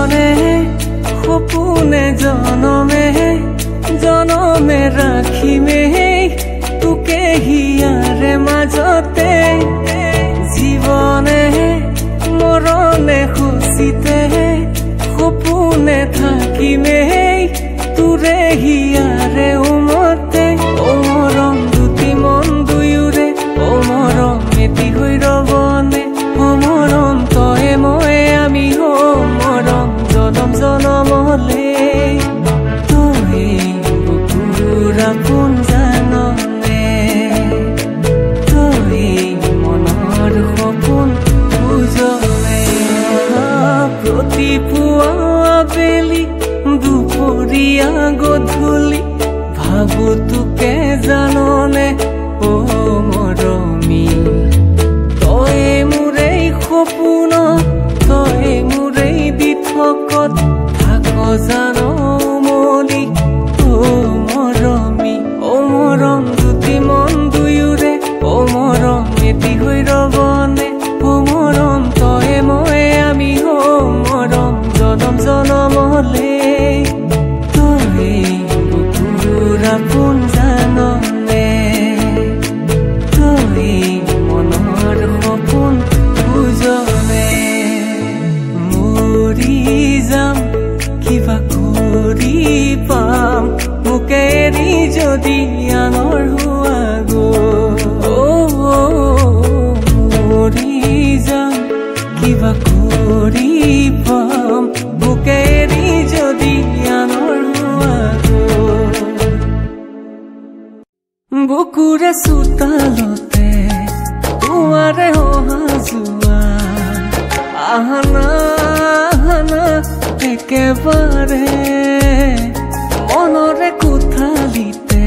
জীৱনে সপোনে জনমে জনমে ৰাখিমে তোকে হিয়াৰে মাজতে জীৱনে মৰণে খুচিতে সপোনে থাকিমে তোৰে হিয়াৰে উমতে মৰম দুটি মন দুয়োৰে মৰম এটি হৈ ৰবনে মৰম তয়ে মই আমি মৰম জনম জনমলে তয়ে বুকুৰ আপোন জাননে তয়ে মনৰ সপোন বুজনে প্ৰতিপুৱা আবেলি দুপৰীয়া গধূলি ভাবো তোকে জাননে মৰমী তয়ে মোৰে সপোন তয়ে মোৰে দিঠকত থাক জানো মলি মৰমী মৰম দুটি মন দুয়োৰে মৰম এটি হৈ ৰবনে মৰম তয়ে মই আমি মৰম জনম জনমলে তয়ে বুকুৰ আপোন জাননে তয়ে মনৰ সপোন বুজনে মৰি যাম কিবা কৰি পাম মোকে এৰি যদি আনৰ হোৱা মৰি যাম কিবা কৰি পাম মোকে এৰি যদি আনৰ হোৱা বুকুৰে চোতালতে তোমাৰে অহা যোৱা আহনা আহনা একেবাৰে মনৰে কোঠালিতে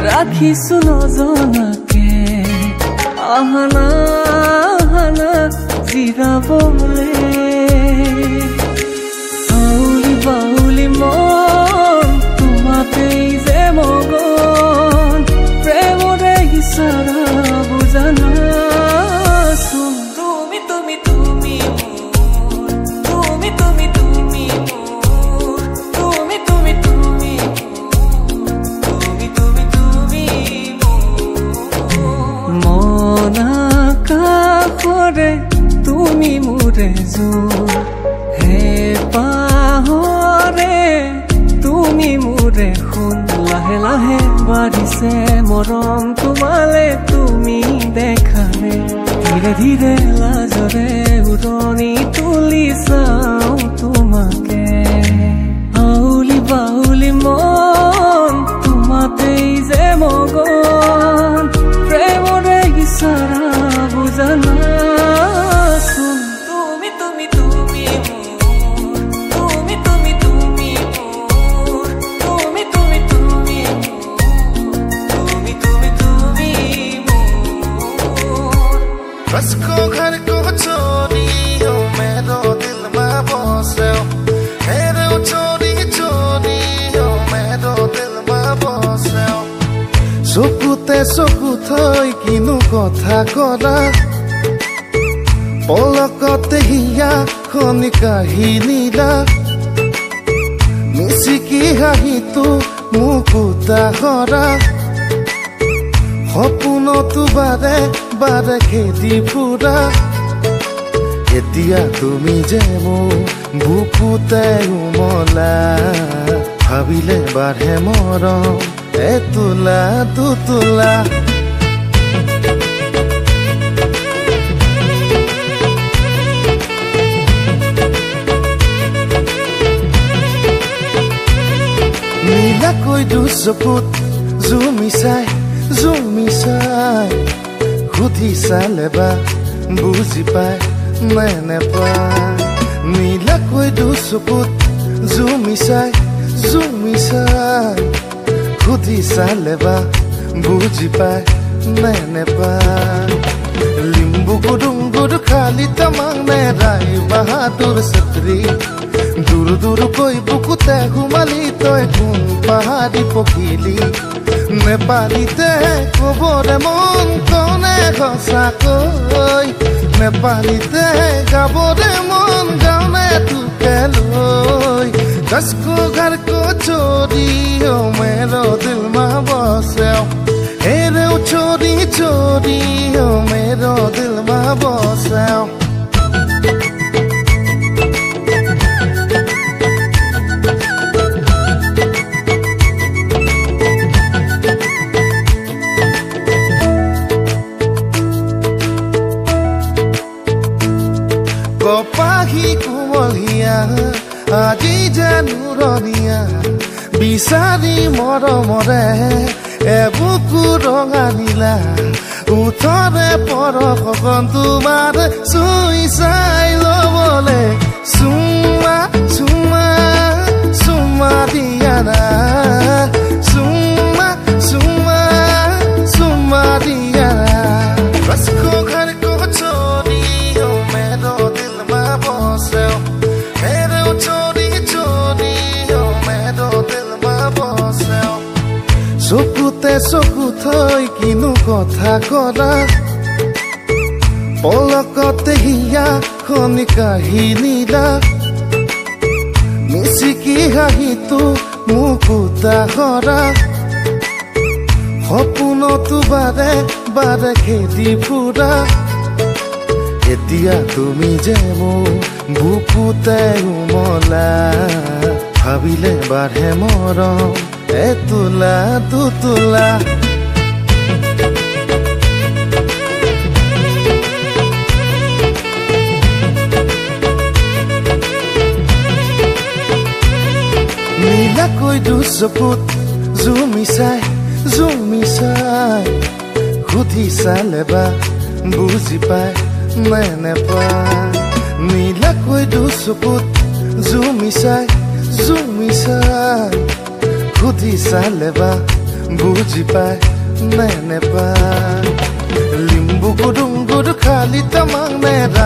ৰাখিছো নজনাকে আহনা আহনা জিৰাবলে আউলি বাউলি মন তোমাতেই যে মগন প্ৰেমৰে ইচাৰা বুজানাচোন তুমি তুমি তুমি মোৰ তুমি তুমি তুমি মোৰ তুমি তুমি তুমি তুমি তুমি তুমি মন আকাশৰে তুমি মোৰে জোৰ হে পাহৰে তুমি মোৰে শুন লাহে লাহে বাঢ়িছে মৰম তোমালে তুমি দেখালে ধীৰে ধীৰে লাজৰে উৰণি তুলি চাওঁ তোমাকে আউলি বাউলি মন তোমাতেই যে মগন প্ৰেমৰে ইচাৰা বুজানাচোন তুমি তুমি তুমি মোৰ তুমি তুমি তুমি মোৰ তুমি তুমি তুমি তুমি তুমি তুমি মোৰ बस को घर को चोरी हो मेरो दिल में बसे मेरे चोरी चोरी हो मेरो दिल में बसे চকুতে চকু থৈ কিনো কথা কৰা পলকতে হিয়া খনি কাহিনীৰা মিচিকি হাঁহিটো মোক উদাহৰা সপোনতো বাৰে বাৰে খেদি ফুৰা এতিয়া তুমি যে মোৰ বুকুতে উমলা ভাবিলে বাঢ়ে মৰম তোলা তোলা নীলাকৈ দুচকুত জুমি চাই সুধি চালে বা বুজি পায় নে নেপায় নীলাকৈ দুচকুত জুমি চাই সুধি চালে বা বুজি পায় নে নেপায় লিম্বু গুডুংগুডু খালি তামাং নে ৰাই বাহাদুৰ ছত্ৰী দূৰ দূৰকৈ বুকুতে ঘুমালি তই কোন পাহাৰী পখিলি নেপালীতে কবৰে মন কনে সঁচাকৈ নেপালীতে গাবৰে মন গানে তোকে कसको घर को चोरी हो मेरो दिलमा बस्यो हेरौ चोरी चोरी हो मेरो दिलमा बस्यो Pahi kumolia aji janu ronia bisari moro more ebuku ronganila utore poro kokontu mare suisai lo bole suma suma suma diana suma suma suma diana rasko ghar ko chori ho mero চকুথৈ কিনো কথা কলা পলকতে হিয়া খনি কাহিনীলা মিচিকি হাঁহিটো মুকুতা হৰা সপোনতো বাৰে বাৰে খেদি ফুৰা এতিয়া তুমি যে মোৰ বুকুতে উমলা ভাবিলে বাঢ়ে মৰম তোলা তুতোলা নীলাকৈ দুচকুত জুমি চাই সুধি চালে বা বুজি পাই নে নেপায় নীলাকৈ দুচকুত জুমি চাই খুদি চালে বা বুজি পাই নে নেপায় লিম্বু গুডুং গুডু খালি তামাং নেৰা